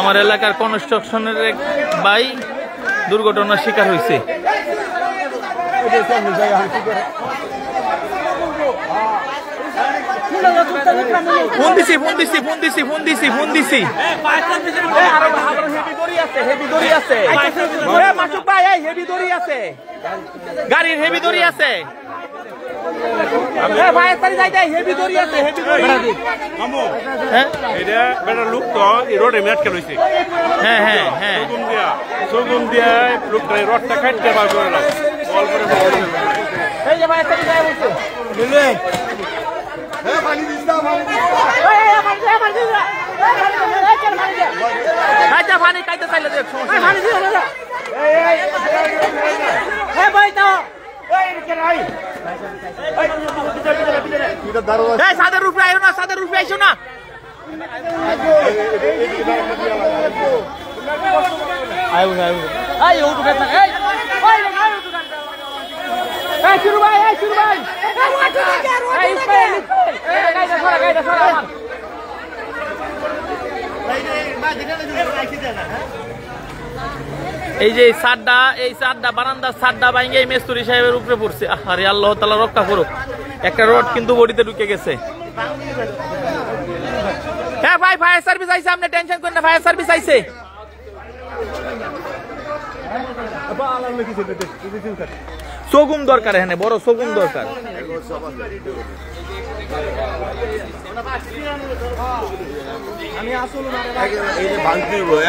আমার এলাকার কনস্ট্রাকশনের এক ভাই দুর্ঘটনার শিকার হয়েছে। ফোন দিছি গাড়ির হেভি দড়ি আছে। পানি খাইতে চাইলে সাদের রূপে আইও না, সাদের রূপে আইসো না। এই যে সাদটা বারান্দার সাদটা ভাঙে মেস্তুরি সাহেবের উপরে পড়ছে। আরে আল্লাহ তাআলা রক্ষা করুক। একটা রড কিন্তু বডিতে ঢুকে গেছে। হ্যাঁ ভাই, ফায়ার সার্ভিস আইছে, আপনি টেনশন করেন না, ফায়ার সার্ভিস আইছে। সগুম দরকার, এখানে বড় সগুম দরকার।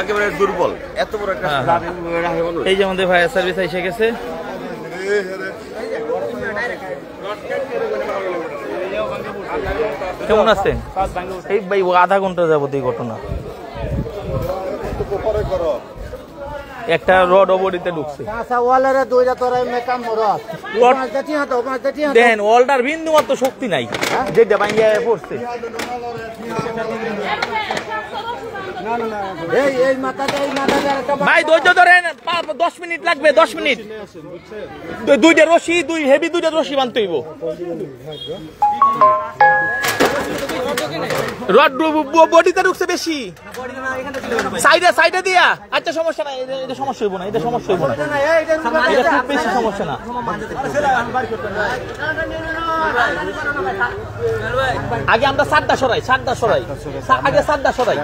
একেবারে দুর্বল, এত বড় একটা। এই যে আমাদের ফায়ার সার্ভিস এসে গেছে। কেমন আছেন? এই ভাই আধা ঘন্টা যাবত এই ঘটনা। একটা রড বডিতে ঢুকছে। দেখেন ওয়ালটার বিন্দু মাত্র শক্তি নাই, যেটা ভাঙিয়া পড়ছে। ভাই ধৈর্য ধরেন, 10 মিনিট লাগবে, 10 মিনিট। দুইটা রশি, দুইটা রশি বানতে হইব। রড বডিতে ঢুকছে বেশি, সাইডে দিয়া। আচ্ছা সমস্যা নাই, এটা সমস্যা হইব না, এটা সমস্যা হইব না, এটা খুব বেশি সমস্যা না। আগে আমরা সাতটা সরাই, আগে সাতটা সরাই।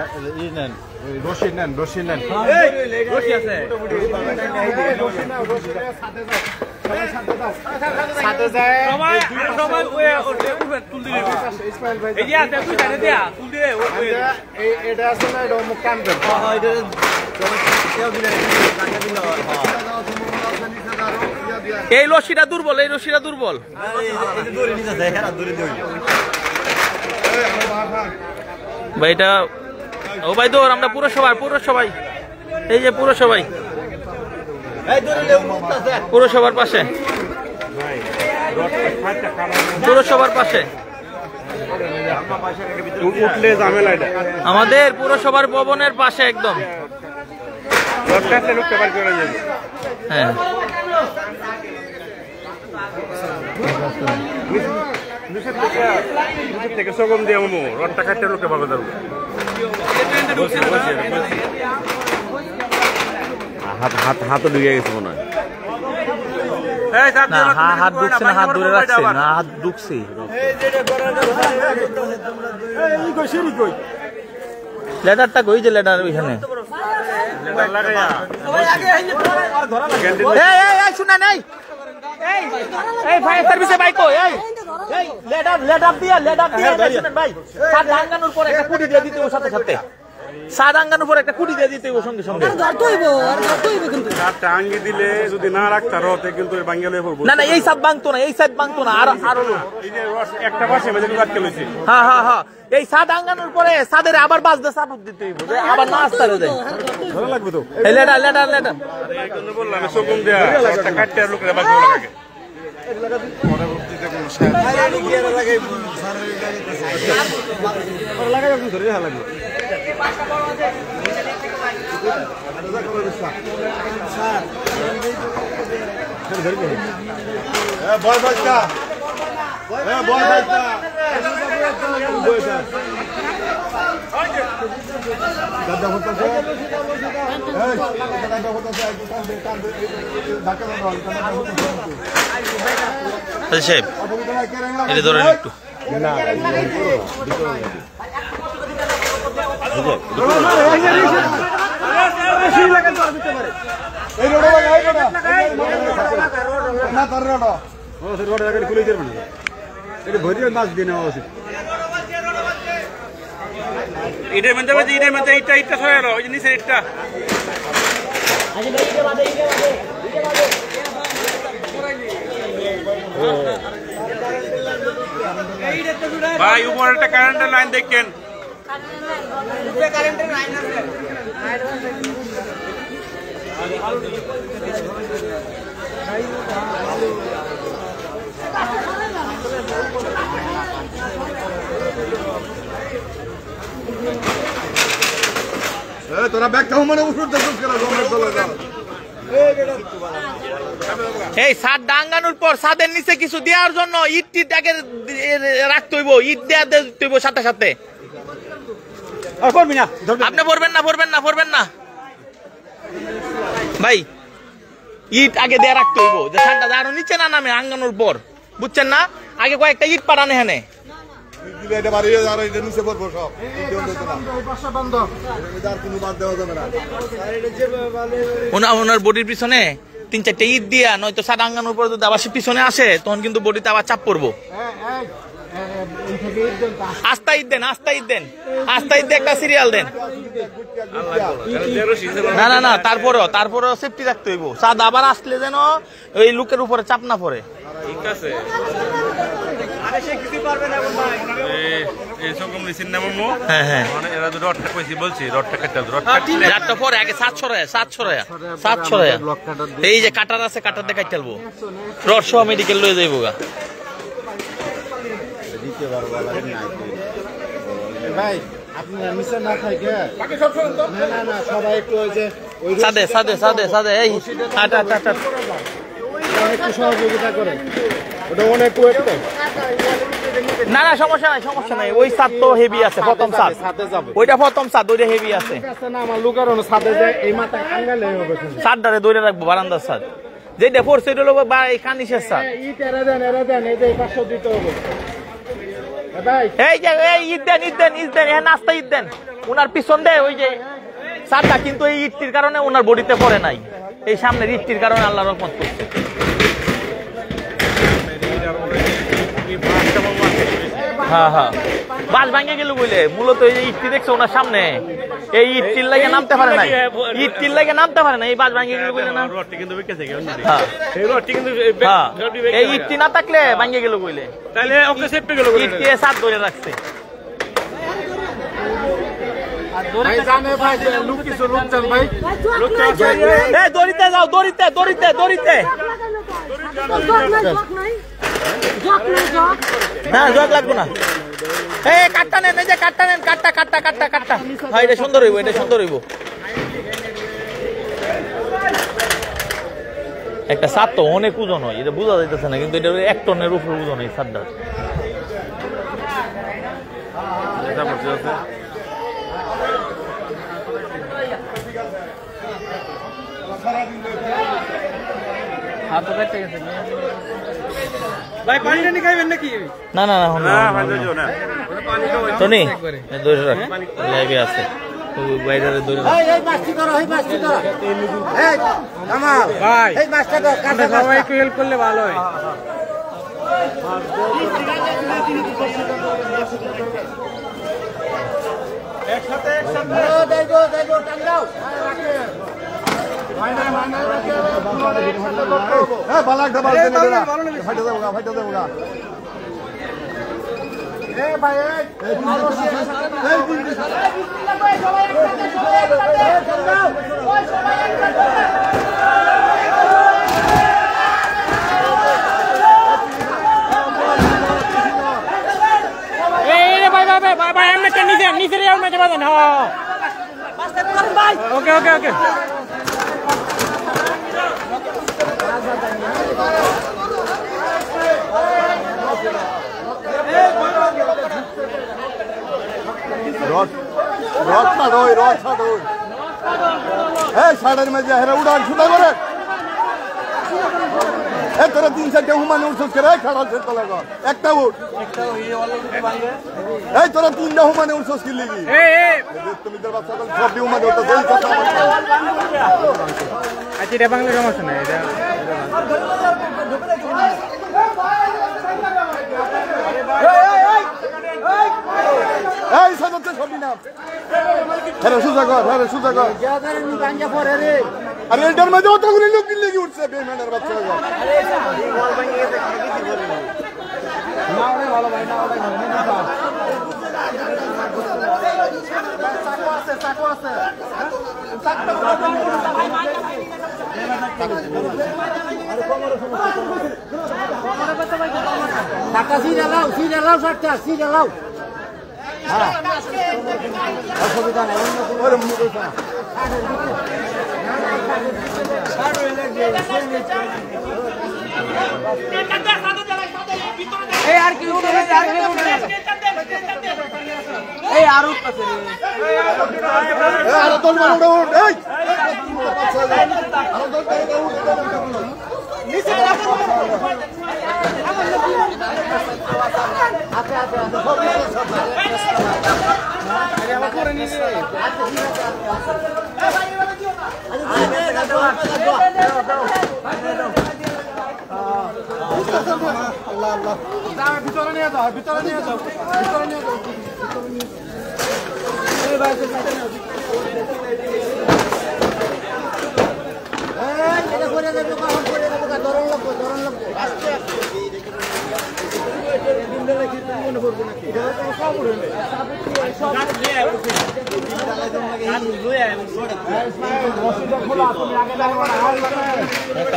রশি নেন। রশি আছে। এই রশিটা দুর্বল, এই রশিটা দুর্বল। ভাই এটা ও ভাই দৌড়, আমরা পুরসভায় এই যে পুরসভার পাশে উঠলে ঝামেলা। আমাদের পুরসভার ভবনের পাশে একদম। হ্যাঁ থেকে সগম দিয়ে রডটা কাটতে লোকে ভাবে ধরবো। হাতও ঢুকে গেছে মনে হয়। হাত ঢুকছে না, হাত ধরে রাখছে না, হাত ঢুকছে। লেটারটা কই, যে লেটার ওইখানে। শুনে নাই, এই ফায়ার সার্ভিসে বাইক লেটার দিয়া ভাই, সাত আঙ্গানোর পর একটা কুটি দিয়ে দিতে, ওর সাথে সাথে সাত আঙ্গানোর পর একটা কুটি দিয়ে দিতে, ওর সঙ্গে সঙ্গে। আঙ্গি দিলে যদি না রাখতে রতে কিন্তু না এই সাত ভাঙতো না, আর একটা পাশে হ্যাঁ এই সাত আঙ্গানোর পরে সাদের আবার বাজতে সাপোর্ট দিতে হইব, আবার না আসতে দেয় লাগবে তো। লেটার বললাম সগুম দেয়া একটা কাটতে আর লোকের বাকি লাগে। সাহেব এটা ধরেন একটু ইটের মধ্যে ইটটা সরে এলো ওই যে নিচের ইটটা ভাই উপরে একটা কারেন্টের লাইন দেখেন কারেন্টের লাইন আছে তোরা ব্যাগ খাও মানে ওষুধ দেখছিস কেন গমের দলে যা এই ছাদ ডাঙ্গানোর পর ছাদের নিচে কিছু দেওয়ার জন্য ইট টিট আগে রাখতে হইব ইট দেওয়া দিতে হইব সাথে সাথে করবি না আপনি পড়বেন না ভাই ইট আগে দেয়া রাখতে হইব যে ছাদটা আরো নিচে না নামে আঙ্গানোর পর বুঝছেন না আগে কয়েকটা ইট পাড়ানো হেনে এটা বাড়ি আর এটা নিচে পড়বো সব ওনার বডির পিছনে 3-4টা ইট দিয়া নয়তো ছাদ আঙ্গানোর পর যদি আবার পিছনে আসে তখন কিন্তু বডিতে আবার চাপ পড়বো আস্তা ইট দেন আস্তা ইট দিয়ে একটা সিরিয়াল দেন না তারপরেও সেফটি রাখতে হইব ছাদ আবার আসলে যেন ওই লোকের উপরে চাপ না পড়ে ঠিক আছে এই যে কাটার আছে কাটার দেখাই চলবো রড সহ মেডিকেল লয়ে যাইব গা ভাই আপনারা নিচে না থাকে না সবাই একটু ওই যে সাদে এই একটু সহযোগিতা করে ওটা অনেক ওয়েট তো না সমস্যা নাই ওই ছাদ তো হেভি আছে প্রথম ছাদ ওইটা প্রথম ছাদ ওইটা হেভি আছে না আমার লোকের ছাদে যায় এই মাথা আঙ্গালে হবে ছাদটারে দৌড়ে রাখবো বারান্দার ছাদ যেটা পড়ছে ওইটা লোক বা এই কানিসের ছাদ ইট এরা দেন এই যে 500 দিতে হবে এই যে এই ইট দেন নাস্তা ইট দেন উনার পিছন দেয় ওই যে ছাদটা কিন্তু এই ইটটির কারণে উনার বডিতে পড়ে নাই এই সামনের ইটটির কারণে আল্লাহর রহমত করছে হ্যাঁ বাস ভাঙে গেল বলে মূলত এই ইটটি দেখছো ওনার সামনে এই ইটটির লাগে নামতে পারে না এই বাস ভাঙে গেল বলে না এই ইটটি না থাকলে ভাঙে গেল বলে তাহলে ওকে সেফটি গেল ইটটি সাত ধরে রাখছে দড়িতে যাও দড়িতে হ্যাঁ জগ লাগবো না এই কাটটা নেন এই যে কাটটা নেন কাটটা ভাই এটা সুন্দর হইব একটা ছাদ তো অনেক ওজন হয় এটা বোঝা যাইতেছে না কিন্তু এটা 1 টনের উপর ওজন এই ছাদটা ভাই পানি টানি খাইবেন নাকি না টনি দৌড়ে রাখ লাইভে আছে বাইরে দৌড়ে রাখ ভাই এই মাছটা তো কাটা সবাই একটু হেল্প করলে ভালো হয় একসাথে দেখো টান দাও বালাক দাবাল দেন না ফাইটা দেবো গা এ ভাই ভাই আমরা নিচে নিচে বাঁধেন ওকে রথ ছাড়োই রথ ছাড়োই এই সাড়ের মাঝে হেরা উড়ান ছুটা করে এই তোরা 3-4 হুমান উঠছিস করে খাড়া ছেড়ে তোলা কর একটা উঠ এই তোরা 3টা হুমানে উঠছিস কি লাগি তুমি তোর বাচ্চা কল সব হুমান উঠছিস এই কথা আচ্ছা এটা বাংলা সমস্যা নাই এটা এই সাজাতে সবই না আরে সুজা কর আরে এটার মধ্যে অতগুলো লোক কি লাগি উঠছে বেইমানের বাচ্চা না ওরে ভালো ভাই না ওরে ভালো চাকু আছে টাকা সিরা লাও টাকা সিরা লাও হ্যাঁ অসুবিধা নেই ওরে মুখে না এই আর কি উঠে এই আর উঠছে আরে তোর মার উঠ এই নিচে ভিতরে নিয়ে যাও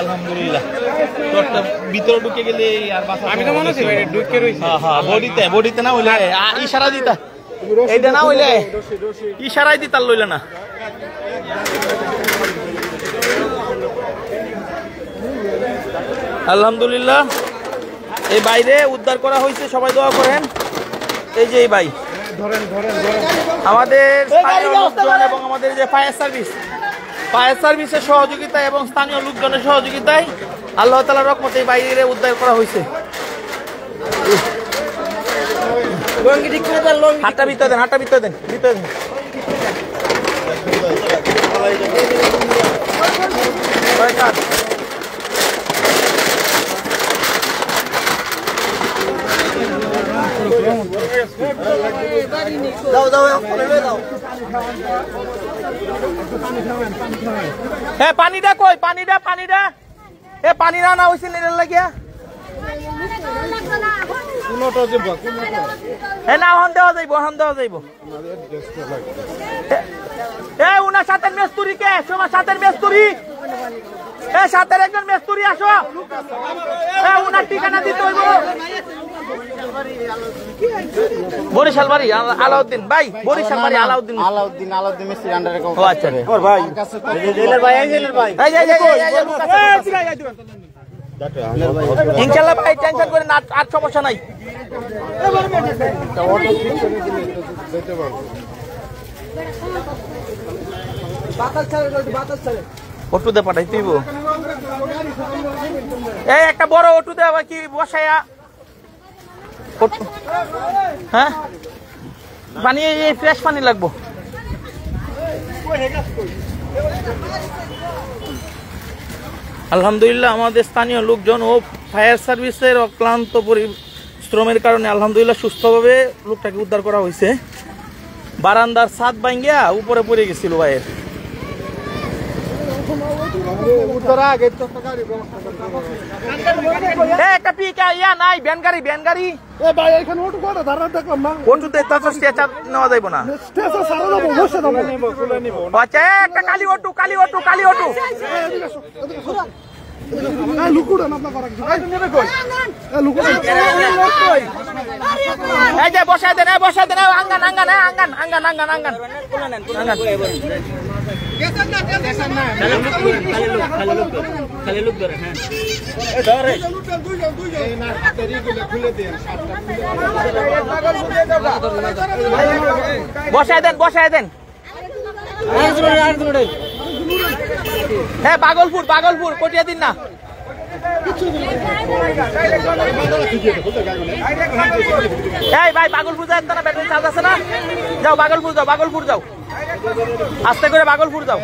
আলহামদুলিল্লাহ তোরটা ভিতরে ঢুকে গেলে আর বাসা আমি তো মনে হচ্ছে ঢুকে রইছি হ্যাঁ বডিতে না হইলে ইশারা দিতা এইটা না হইলে ইশারাই দিতার লইলে না আলহামদুলিল্লাহ এই বাইরে উদ্ধার করা হয়েছে সবাই দোয়া করেন এই যে এই ভাই আমাদের স্থানীয় লোকজন এবং আমাদের যে ফায়ার সার্ভিসের সহযোগিতায় এবং স্থানীয় লোকজনের সহযোগিতায় আল্লাহ তাআলার রহমতে এই বাইরে উদ্ধার করা হয়েছে হাতটা ভিতরে দেন হ্যাঁ পানিটা কই পানিটা এ পানি না হয়েছে নেড়ে লাগিয়া হন দেওয়া যাইব উনার সাথের মেস্তুরি কে তোমার সাথের মেস্তুরি সাথের একজন মেস্তুরি আসো উনার ঠিকানা দিতে হইব বরিশাল বাড়ি আলাউদ্দিন ভাই বরিশাল বাড়ি আলাউদ্দিন মিস্ত্রি আন্ডারে ও আচ্ছা ওর ভাই জেলের ভাই ইনশাআল্লাহ ভাই টেনশন করেন না আর সমস্যা নাই অটো দে পাঠাই তুইব এই একটা বড় অটো দে কি বসায়া হ্যাঁ পানি ফ্রেশ পানি লাগবো আলহামদুলিল্লাহ আমাদের স্থানীয় লোকজন ও ফায়ার সার্ভিসের অক্লান্ত পরিশ্রমের কারণে আলহামদুলিল্লাহ সুস্থভাবে লোকটাকে উদ্ধার করা হয়েছে বারান্দার ছাদ ভাঙ্গিয়া উপরে পড়ে গেছিল ভাইয়ের একটা পিকা ইয়া নাই ভ্যান গাড়ি নেওয়া যাইব না আচ্ছা একটা কালি অটো বসায় দেন আঙ্গান খালি লোক ধরে হ্যাঁ বসায় দেন হ্যাঁ পাগলপুর কটিয়া দিন না এই ভাই পাগলপুর যাই না ব্যাটারি চার্জ আছে না যাও পাগলপুর যাও আস্তে করে পাগলপুর যাও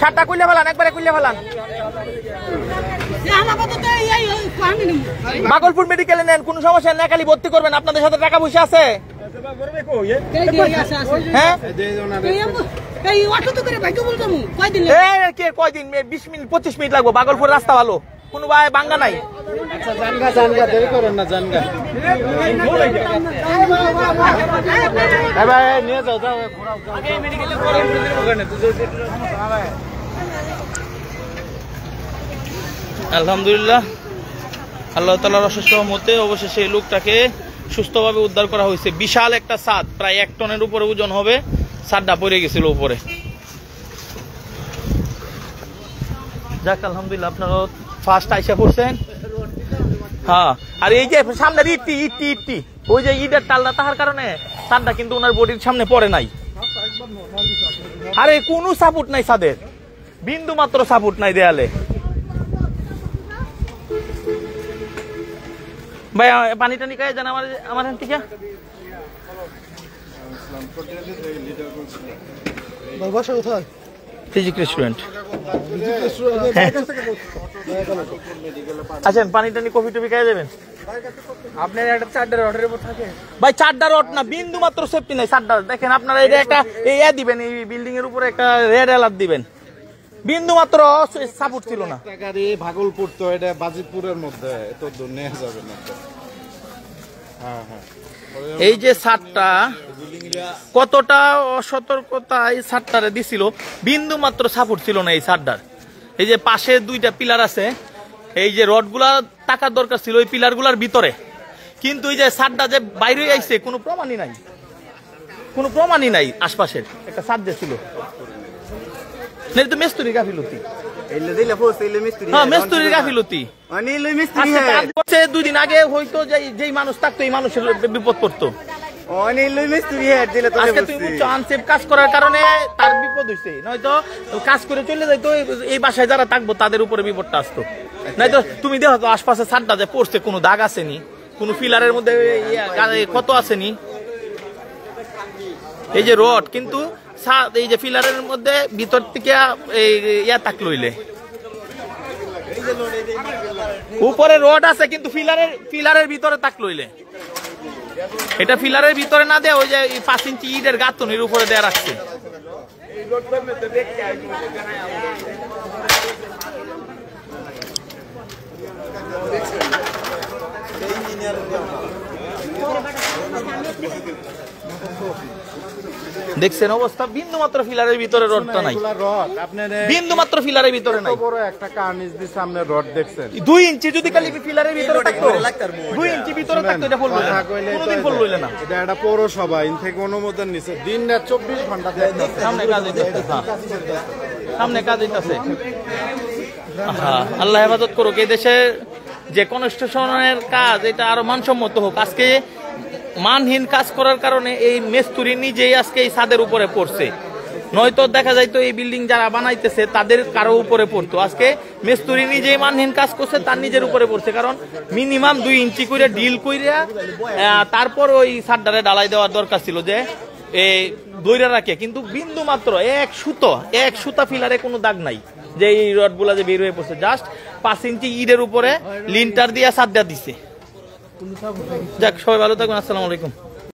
ছাদটা খুলে ফেলান একবারে খুলে ফেলান পাগলপুর মেডিকেলে নেন কোনো সমস্যা নেই খালি ভর্তি করবেন আপনাদের সাথে টাকা পয়সা আছে হ্যাঁ কয়দিন 20 মিনিট 25 মিনিট লাগবো বাগলপুর রাস্তা ভালো কোনো ভাই বাঙ্গা নাই আলহামদুলিল্লাহ আল্লাহ তাআলার অশেষ রহমতে অবশেষে এই লোকটাকে সুস্থভাবে উদ্ধার করা হয়েছে। বিশাল একটা ছাদ, প্রায় 1 টনের উপরে ওজন হবে, ছাদটা পড়ে গেছিল উপরে। যাক আলহামদুলিল্লাহ আপনারা ফার্স্ট আইসা করছেন। হ্যাঁ আর এই যে সামনে ইটটি ওই যে ইটের টালটা তাহার কারণে ছাদটা কিন্তু ওনার বডির সামনে পড়ে নাই। আরে কোনো সাপোর্ট নাই ছাদের, বিন্দু মাত্র সাপোর্ট নাই দেয়ালে। ভাই পানি টানি খাই জান আমার থেকে ফিজিক রেস্টুরেন্ট আচ্ছা পানি টানি কফি টফি খাই যাবেন আপনার একটা 4টা রডের উপর থাকে ভাই। 4টা রড না, বিন্দু মাত্র সেফটি নাই 4টা। দেখেন আপনারা এটা একটা দিবেন, এই বিল্ডিং এর উপরে একটা রেড অ্যালার্ট দিবেন, বিন্দু মাত্র সাপোর্ট ছিল না। ভাগলপুর তো এটা বাজিতপুরের মধ্যে, এত দূর নেওয়া যাবে না। এই যে ছাদটা কতটা অসতর্কতা এই ছাদটারে দিছিল, বিন্দু মাত্র সাপোর্ট ছিল না এই ছাদটার। এই যে পাশে 2টা পিলার আছে, এই যে রডগুলা টাকার দরকার ছিল এই পিলারগুলার ভিতরে, কিন্তু এই যে ছাদটা যে বাইরে আইছে কোনো প্রমাণই নাই আশপাশের একটা ছাদ যে ছিল। তো মিস্ত্রি গাফিলতি, মিস্ত্রির গাফিলতি। 2 দিন আগে হয়তো যেই মানুষ থাকতো এই মানুষের বিপদ পড়তো। আজকে তুমি আনসেফ কাজ করার কারণে তার বিপদ হয়েছে, নয়তো কাজ করে চলে যাইতো, এই বাসায় যারা থাকবো তাদের উপরে বিপদটা আসতো। নয়তো তুমি দেখো তো আশপাশে ছাদটা যে পড়ছে কোনো দাগ আসেনি, কোনো পিলারের মধ্যে কত আসেনি। এই যে রড কিন্তু এই যে পিলারের মধ্যে ভিতর থেকে তাক লইলে উপরে রড আছে কিন্তু পিলারের ভিতরে তাক লইলে, এটা পিলারের ভিতরে না দেয়, ওই যে 5 ইঞ্চি ইটের গাঁথনির উপরে দেয়া রাখছে। দেখছেন অবস্থা, বিন্দু মাত্র ফিলারের ভিতরে রডটা নাই, বিন্দু মাত্র ফিলারের ভিতরে নাই। বড় একটা কার্নিশ দিয়ে সামনে রড দেখছেন, 2 ইঞ্চি যদি খালি ফিলারের ভিতরে থাকতো, 2 ইঞ্চি ভিতরে থাকতো, এটা ফল হইলো না, কোনোদিন ফল হইলো না। এটা একটা পৌরসভা, ইন থেকে অনুমোদন নিছে, দিন রাত 24 ঘন্টা সামনে কাজ হইতেছে, সামনে কাজ হইতেছে। আল্লাহ হেফাজত করুক, এই দেশে যে কনস্ট্রাকশনের কাজ এটা আরো মানসম্মত হোক। আজকে মানহীন কাজ করার কারণে এই মিস্ত্রি নিজেই আজকে এই ছাদের উপরে পড়ছে, নয়তো দেখা যাইতো এই বিল্ডিং যারা বানাইতেছে তাদের কারো উপরে পড়তো। আজকে মিস্ত্রি নিজেই মানহীন কাজ করছে, তার নিজের উপরে পড়ছে, কারণ মিনিমাম 2 ইঞ্চি করে ডিল কইরা তারপর ওই ছাদটারে ঢালাই দেওয়ার দরকার ছিল, যে এই দইরা রাখে, কিন্তু বিন্দু মাত্র এক সুতা ফিলারে কোনো দাগ নাই, যে এই রডগুলা যে বের হয়ে পড়ছে, জাস্ট 5 ইঞ্চি ইটের উপরে লিন্টার দিয়ে ছাদ দেয়া দিছে। যাক সবাই ভালো থাকবেন, আসসালামু আলাইকুম।